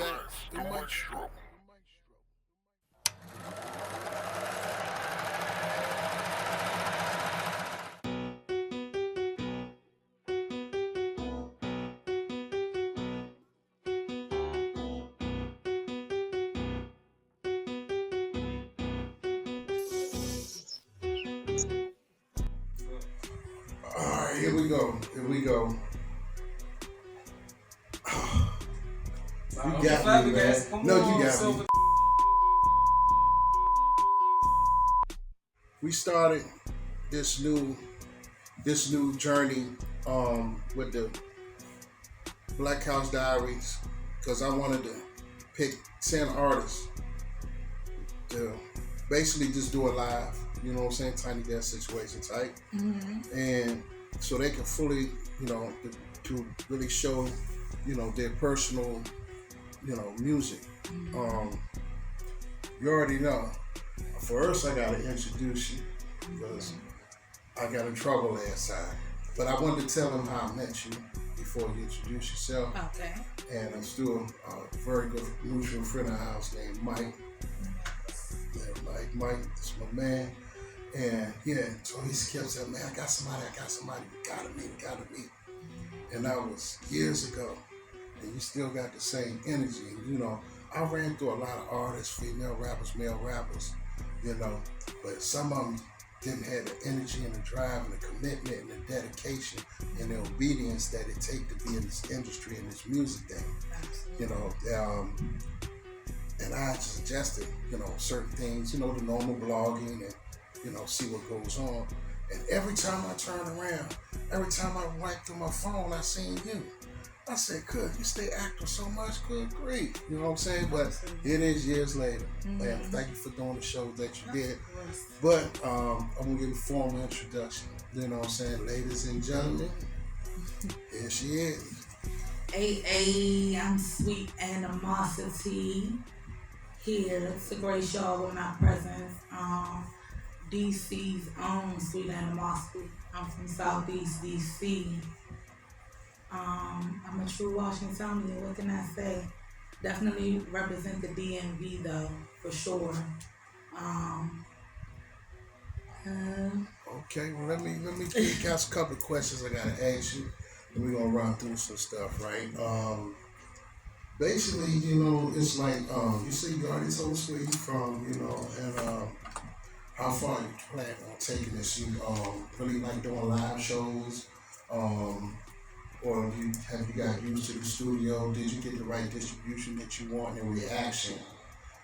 Fatz, the Maestro. Alright, here we go. Here we go. You got me, man. No, you got me. We started this new journey with the Couch Diaries because I wanted to pick 10 artists to basically just do it live. You know what I'm saying? Tiny desk situation type. Mm-hmm. And so they can fully, to really show, their personal, music. Mm-hmm. You already know. First, I gotta introduce you because I got in trouble last time. But I wanted to tell them how I met you before you introduce yourself. Okay. And I'm still a very good mutual friend of ours named Mike. Yeah, Mike is my man. And yeah, so he kept saying, man, I got somebody, you gotta meet. And that was years ago. And you still got the same energy. I ran through a lot of artists, female rappers, male rappers, but some of them didn't have the energy and the drive and the commitment and the dedication and the obedience that it takes to be in this industry and this music thing. And I suggested, certain things, the normal blogging and, see what goes on. And every time I turn around, every time I went through my phone, I seen you. I said, good, you stay active so much, good grief. You know what I'm saying? But it is years later. Mm-hmm. And thank you for doing the show that you did. But I'm going to give a formal introduction. You know what I'm saying? Ladies and gentlemen, here she is. Hey, I'm Sweet Animosity here to grace y'all with my presence. DC's own Sweet Animosity. I'm from Southeast DC. I'm a true Washingtonian, what can I say? Definitely represent the DMV though, for sure. Okay, well let me got a couple of questions I gotta ask you, and we're gonna run through some stuff, right? Basically, it's like you say you already told us where you from, and how far you plan on taking this. You really like doing live shows, or have you got used to the studio? Did you get the right distribution that you want and reaction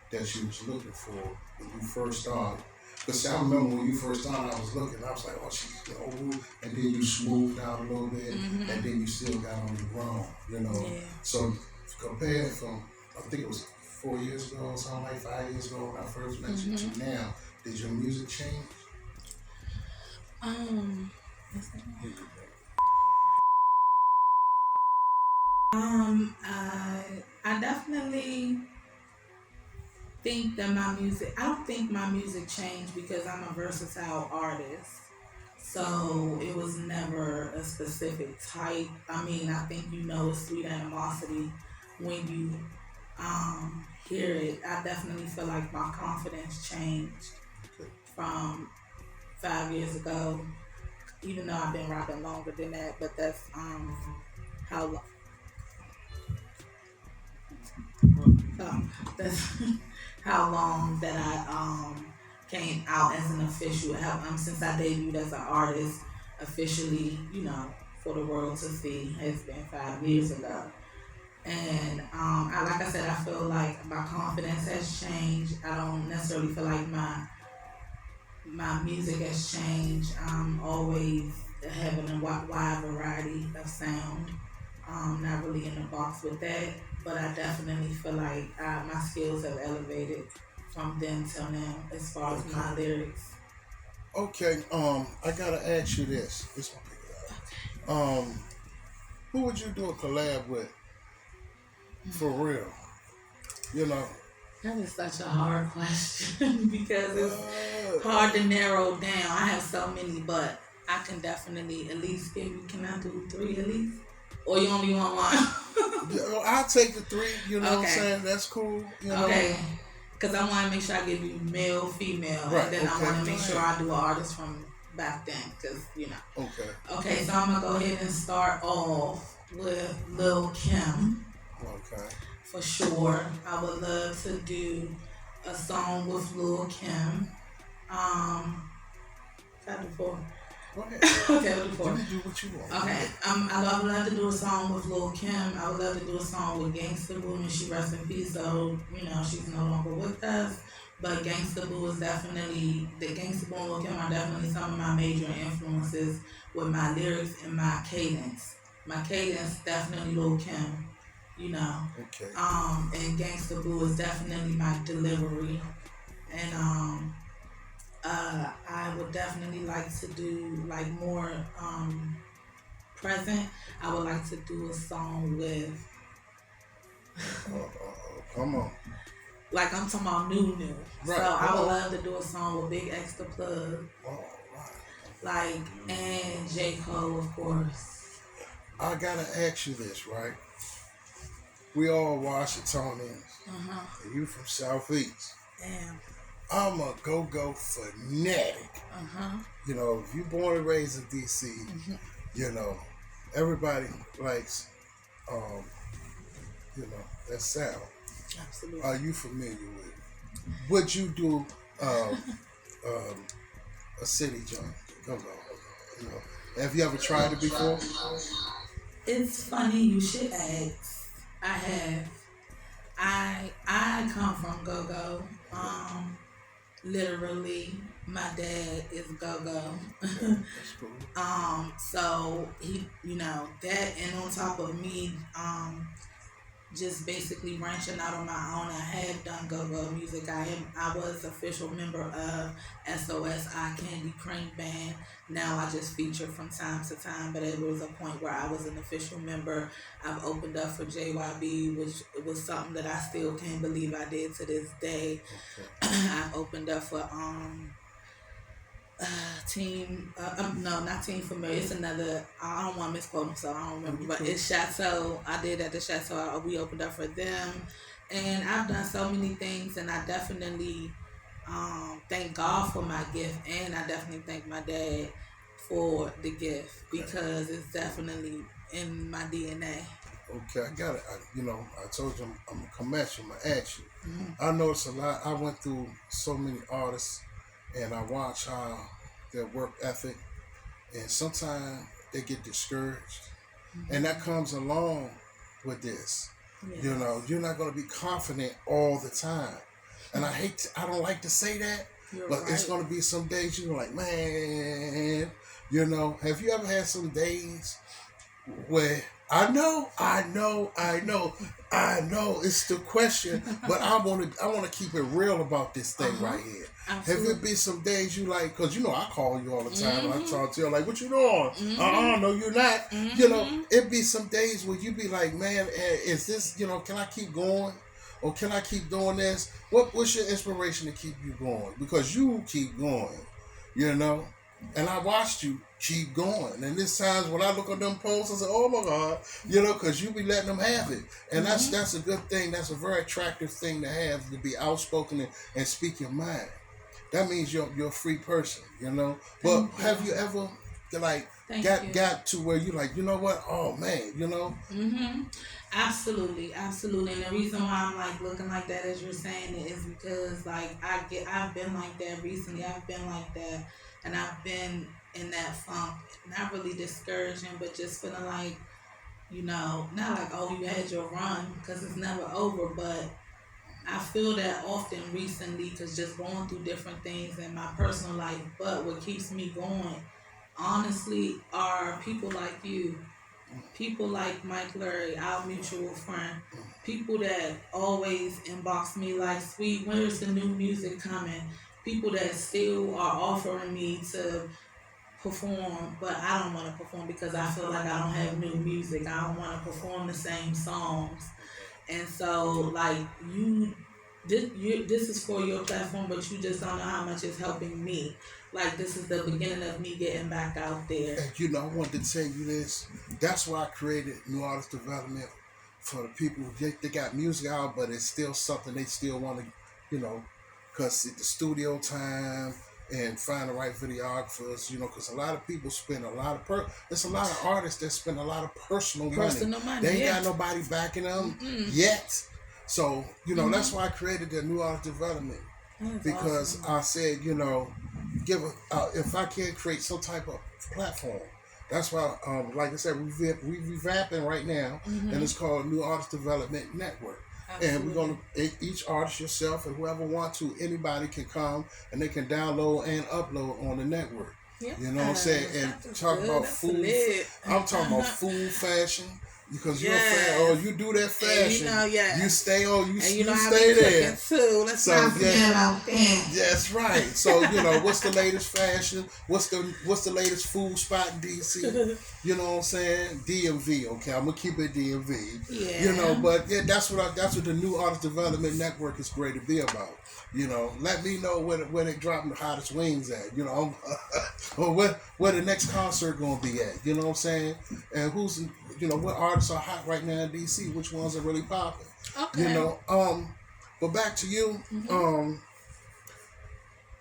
that you was looking for when you first started? Because I remember when you first started, I was looking, I was like, oh, she's old, and then you smoothed out a little bit, Mm-hmm. and then you still got on the ground, Yeah. So compared from, I think it was 4 years ago, or something like 5 years ago when I first met you to now, did your music change? I definitely think that I don't think my music changed because I'm a versatile artist. So it was never a specific type. I mean, I think it's Sweet Animosity when you hear it. I definitely feel like my confidence changed from 5 years ago, even though I've been rapping longer than that, but that's how that's how long that I came out as an official. Since I debuted as an artist officially, for the world to see, has been 5 years ago. And like I said, I feel like my confidence has changed. I don't necessarily feel like my music has changed. I'm always having a wide variety of sound. Not really in the box with that, but I definitely feel like my skills have elevated from then till now as far as my lyrics. Okay, I gotta ask you this. This one pick it up. Who would you do a collab with? For real, That is such a hard question because it's hard to narrow down. I have so many, but I can definitely at least can I do 3 at least? Or you only want one? I'll take the 3. You know what I'm Okay. saying? That's cool. You know? Okay. Because I want to make sure I give you male, female, Right, and then I okay, want to go make sure ahead. I do an artist from back then, because Okay. Okay, so I'm gonna go ahead and start off with Lil Kim Okay. for sure. I would love to do a song with Lil Kim. Can I do 4? Go ahead. Okay, I'll do You 4. can do what you want. Okay, I would love to do a song with Lil Kim. I would love to do a song with Gangsta Boo, and she rest in peace. So she's no longer with us. But Gangsta Boo is definitely the Gangsta Boo and Lil Kim are definitely some of my major influences with my lyrics and my cadence. My cadence definitely Lil Kim. Okay. And Gangsta Boo is definitely my delivery, and I would definitely like to do like more present. I would like to do a song with Come on. like I'm talking about new. Right, So I would come on. love to do a song with Big X the Plug, All right. like and J. Cole of course. I gotta ask you this, right? We all Washingtonians. And you from Southeast. Damn. I'm a go-go fanatic. If you born and raised in D.C., everybody likes, that sound. Absolutely. Are you familiar with it? Would you do a city joint? Go. Have you ever tried it before? It's funny you should ask. I have. I come from go-go. Literally, my dad is go-go. That's cool. So he, that, and on top of me, just basically branching out on my own. I have done go-go music. I was official member of SOS Candy Cream Band. Now I just feature from time to time, but it was a point where I was an official member. I've opened up for JYB, which was something that I still can't believe I did to this day. I've opened up for Team, no, not Team Familiar. It's another. I don't want to misquote them, so I don't remember. But it's Chateau. I did at the Chateau. We opened up for them, and I've done so many things. And I definitely thank God for my gift, and I definitely thank my dad for the gift because it's definitely in my DNA. Okay, I got it. I told you I'm gonna come at you. I'm gonna ask you. I noticed a lot. I went through so many artists, and I watch how their work ethic, and sometimes they get discouraged, and that comes along with this. Yes. You're not gonna be confident all the time, and I don't like to say that, but right. It's gonna be some days you're like, man, have you ever had some days where I know it's the question, but I want to keep it real about this thing right here. Absolutely. Have it been some days you like, because I call you all the time and I talk to you like, what you doing? No, you're not. It be some days where you be like, man, is this, can I keep going? Or can I keep doing this? What's your inspiration to keep you going? Because you keep going, and I watched you keep going. And there's times when I look at them posts, I say, oh my God, because you be letting them have it. And that's a good thing. That's a very attractive thing to have, to be outspoken and speak your mind. That means you're a free person, But have you ever got to where you like, you know what? Oh man, Absolutely. And the reason why I'm like looking like that as you're saying it is because like I've been like that recently. I've been like that, and I've been in that funk, not really discouraging, but just feeling like, not like, oh, you had your run, because it's never over, but I feel that often recently, because just going through different things in my personal life. But what keeps me going, honestly, are people like you, people like Mike Lurie, our mutual friend, people that always inbox me like, sweet, where's the new music coming? People that still are offering me to perform, but I don't want to perform because I feel like I don't have new music. I don't want to perform the same songs. And so, like, this is for your platform, but you just don't know how much it's helping me. Like, this is the beginning of me getting back out there. And I wanted to tell you this. That's why I created New Artist Development for the people, they got music out, but it's still something they still want to, you know, because the studio time and find the right videographers, you know, because a lot of people spend a lot of there's a lot of artists that spend a lot of personal money. They ain't got nobody backing them yet. So, you know, that's why I created the New Artist Development. Because awesome. I said, you know, if I can create some type of platform. That's why, like I said, we're revamping right now, and it's called New Artist Development Network. Absolutely. And we're going to, each artist, yourself, and whoever want to, anybody can come and they can download and upload on the network. Yeah. You know what I'm saying? And talk about food. I'm talking about food, fashion. Because you're a fan, you do that fashion. And you know, you stay on, you stay there. Too. Let's not forget about that. That's right. So you know, what's the latest fashion? What's the latest food spot in DC? You know what I'm saying? DMV. Okay, I'm gonna keep it DMV. Yeah. You know, but yeah, that's what the New Artist Development Network is great to be about. You know, let me know where they dropping the hottest wings at. You know, or where the next concert gonna be at. You know what I'm saying? And who's, you know, what artists are hot right now in DC? Which ones are really popping? Okay. You know, but back to you.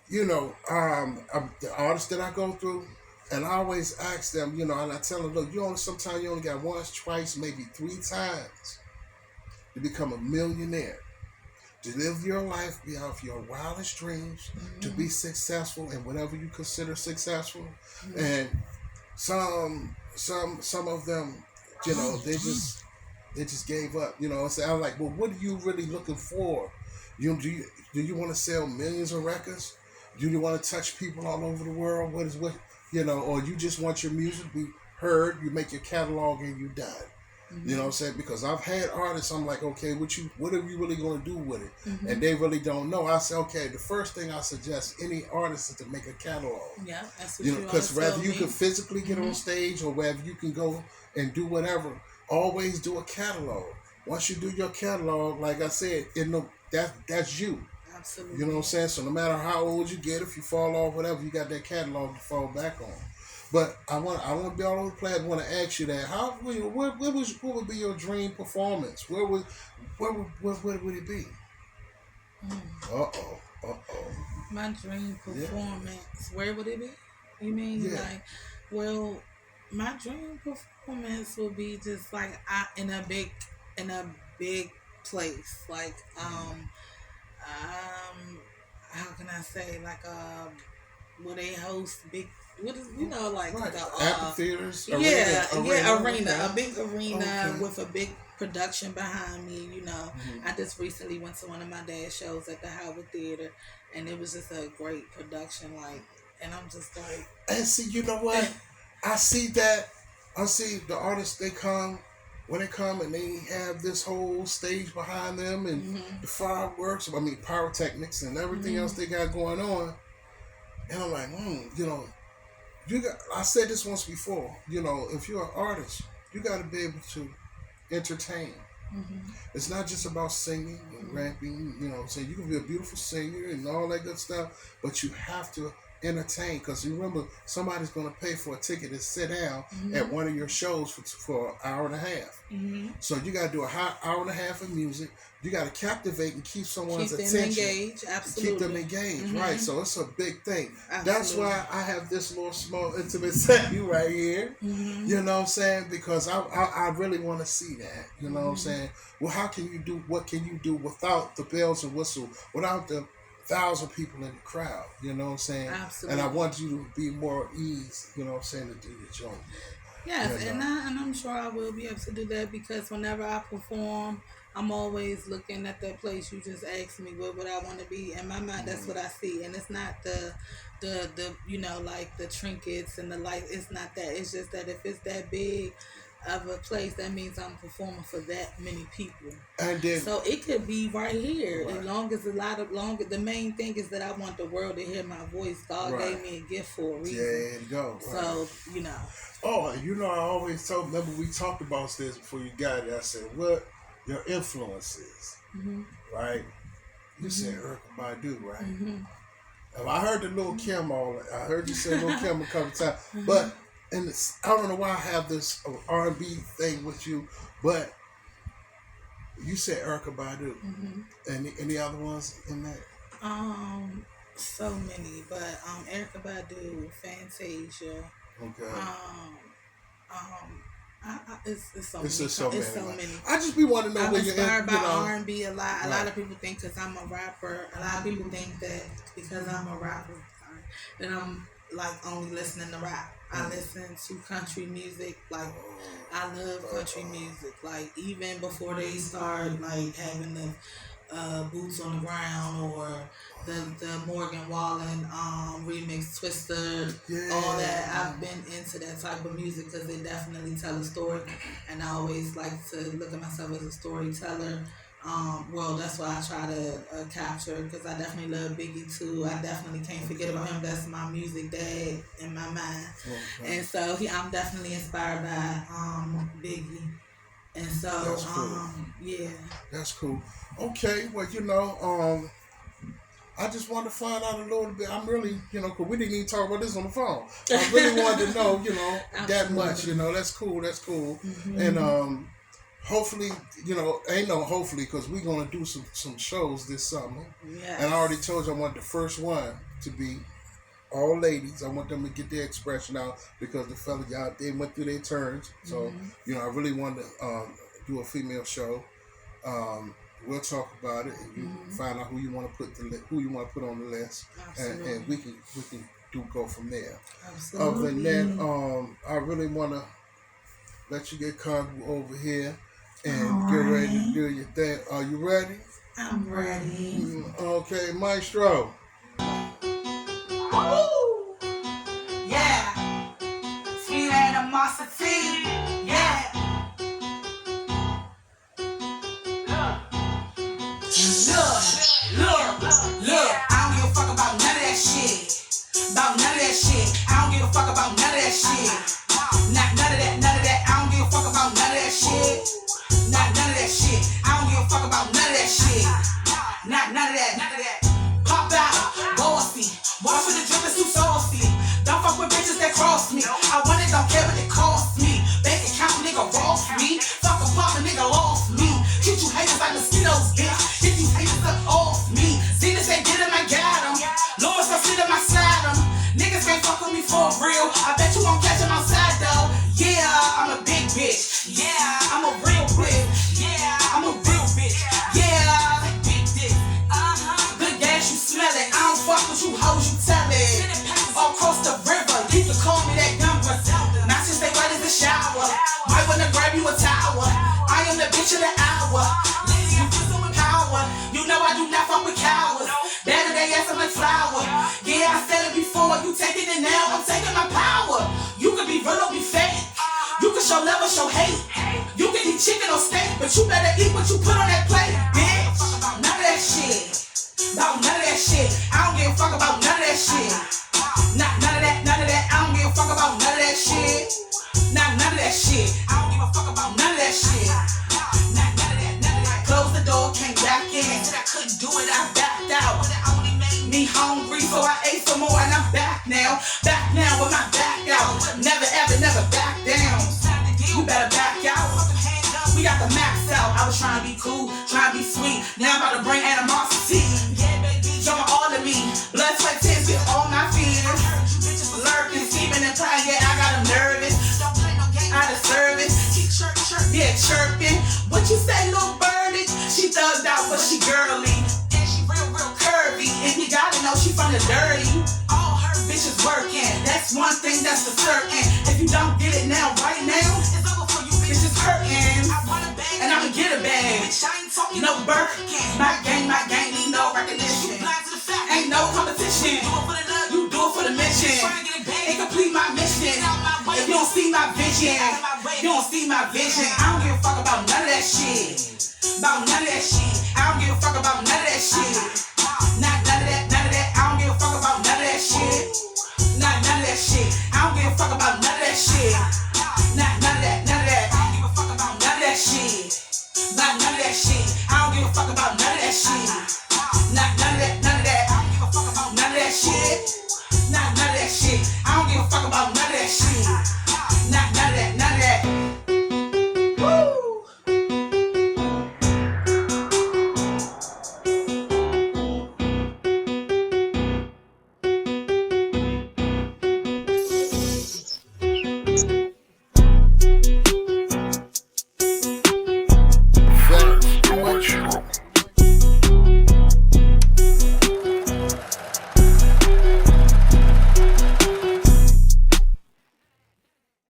You know, the artists that I go through, and I always ask them, you know, and I tell them, look, sometimes you only got once, twice, maybe 3 times to become a millionaire. To live your life beyond your wildest dreams, to be successful in whatever you consider successful, and some of them, you know, they just gave up. You know, so I'm like, well, what are you really looking for? Do you want to sell millions of records? Do you want to touch people all over the world? You know, or you just want your music to be heard? You make your catalog and you done. You know what I'm saying? Because I've had artists, I'm like, okay, what are you really going to do with it? And they really don't know. I say, okay, the first thing I suggest any artist is to make a catalog. Yeah, that's what you know, because whether you can physically get on stage or whether you can go and do whatever, always do a catalog. Once you do your catalog, like I said, that's you. Absolutely. You know what I'm saying? So no matter how old you get, if you fall off, whatever, you got that catalog to fall back on. But I want to be all over the place. I want to ask you that. What would be your dream performance? Where would it be? My dream performance. Where would it be? You mean like? Well, my dream performance would be just like in a big place. Like how can I say, like where they host big. What is, you know, like amphitheaters? Arena. A big arena with a big production behind me. You know, I just recently went to one of my dad's shows at the Howard Theater, and it was just a great production. Like, and I'm just like, and see, you know what? I see that. I see the artists. When they come and they have this whole stage behind them and the fireworks. I mean, pyrotechnics and everything else they got going on, and I'm like, you know. I said this once before, you know, if you're an artist, you got to be able to entertain. It's not just about singing and rapping, you know what I'm saying? You can be a beautiful singer and all that good stuff, but you have to entertain, because remember, somebody's going to pay for a ticket to sit down at one of your shows for an hour and a half. So you got to do a hour and a half of music. You got to captivate and keep someone's attention. Engaged. Absolutely. Keep them engaged, right? So it's a big thing. Absolutely. That's why I have this little small intimate setting right here. You know what I'm saying? Because I really want to see that. You know what I'm saying? Well, what can you do without the bells and whistles, without the 1,000 people in the crowd? You know what I'm saying? Absolutely. And I want you to be more at ease, you know what I'm saying, to do your joint. Yes, you know? and I'm sure I will be able to do that, because whenever I perform, I'm always looking at that place you just asked me, what would I want to be? In my mind, that's what I see. And it's not the you know, like the trinkets and the light. It's not that. It's just that if it's that big of a place, that means I'm performing for that many people. And then, so it could be right here. As long as the main thing is that I want the world to hear my voice. God gave me a gift for a reason. There you go. So, you know. Oh, you know, I always remember we talked about this before you got it. I said, what your influences, right? You said Erykah Badu, right? I heard the Lil' Kim I heard you say Lil' Kim a couple times, but I don't know why I have this R&B thing with you, but You said Erykah Badu. Any other ones in that? So many, but Erykah Badu, Fantasia. Okay. It's so It's many. just so many. It's so many. I just be wanting to know I'm where you're inspired by you know, R&B a lot. A lot of people think because I'm a rapper. A lot of people think that because I'm a rapper, that I'm like only listening to rap. I listen to country music. Like I love country music. Like even before they start like having the Boots on the Ground or the Morgan Wallen remix Twister, all that. I've been into that type of music because they definitely tell a story, and I always like to look at myself as a storyteller. Well, that's why I try to capture, because I definitely love Biggie too. I definitely can't forget about him. That's my music dad in my mind. And so I'm definitely inspired by Biggie. And so, that's cool. Yeah. That's cool. Okay, well, you know, I just wanted to find out a little bit. I'm really, you know, because we didn't even talk about this on the phone. I really wanted to know, you know, that much. You know, that's cool. That's cool. And hopefully, you know, ain't no hopefully, because we're going to do some shows this summer. Yes. And I already told you I want the first one to be all ladies. I want them to get their expression out because the fellas out they went through their turns. So, you know, I really want to do a female show. We'll talk about it, and you find out who you want to put on the list, and we can go from there. Absolutely. Other than that, I really want to let you get comfortable over here and get ready to do your thing. Are you ready? I'm ready. Okay, Maestro. Woo! Yeah. Sweet animosity. Yeah. Look. I don't give a fuck about none of that shit. I don't give a fuck about none of that shit. None of that. I don't give a fuck about none of that shit. None of that shit. I don't give a fuck about none of that shit. None of that. Pop out, bossy. Water for the drip is too saucy. Don't fuck with bitches that cross me. I want it, don't care what it costs me. Bank account, nigga, ross me. Fuck a pop, a nigga lost me. Treat you haters like mosquitoes, bitch. Get these haters up off me. See this ain't get him, I got him. Lawrence, I sit him, I slide him. Niggas can't fuck with me for real. I bet you won't catch him outside though. Yeah, I'm a big bitch. Yeah, I'm a real bitch. Yeah, I'm a real bitch. Yeah, big dick. Good gas, you smell it. I don't fuck with you hoes, you tell it. All across the river, you can call me that young Griselda. Not since they wet as a shower. Might wanna grab you a tower. I am the bitch of the hour. Lady, I'm fizzling with power. You know I do not fuck with cowards. Better they ass I'm like flour. Yeah, I said it before, you taking it now, I'm taking my power. You can be real or be fake. You can show love or show hate. You can eat chicken or steak, but you better eat what you put on that plate, bitch. None of that shit. About none of that shit. I don't give a fuck about none of that shit. None of that. I don't give a fuck about none of that shit. None of that shit. I don't give a fuck about none of that shit. None of that. Close the door, came back in. Said I couldn't do it, I backed out. Me hungry, so I ate some more and I'm back now. Back now with my back out. Never ever, never back down. You better back out. We got the max out. I was trying to be cool, trying to be sweet. Now I'm about to bring animosity. Showing all of me. Blood, sweat, tears, get all my feelings. Lurking, steaming and playing, yeah, I got them nervous. Out of service. Yeah, chirping. What you say, little birdie? She thugged out, but she girly. And she real curvy. And you gotta know she from the dirty. All her bitches working. That's one thing that's for certain. If you don't get it now, right now, it's over for you bitches hurting. And I'ma get a bag. No Birkin. My gang need no recognition. Ain't no competition. You do it for the mission. It complete my mission. If you don't see my vision, you don't see my vision. I don't give a fuck about none of that shit. About none of that shit. I don't give a fuck about none of that shit. None of that. I don't give a fuck about none of that shit. None of that shit. I don't give a fuck about none of that shit. None of that. I don't give a fuck about none of that shit. None of that shit. I don't give a fuck about none of that shit.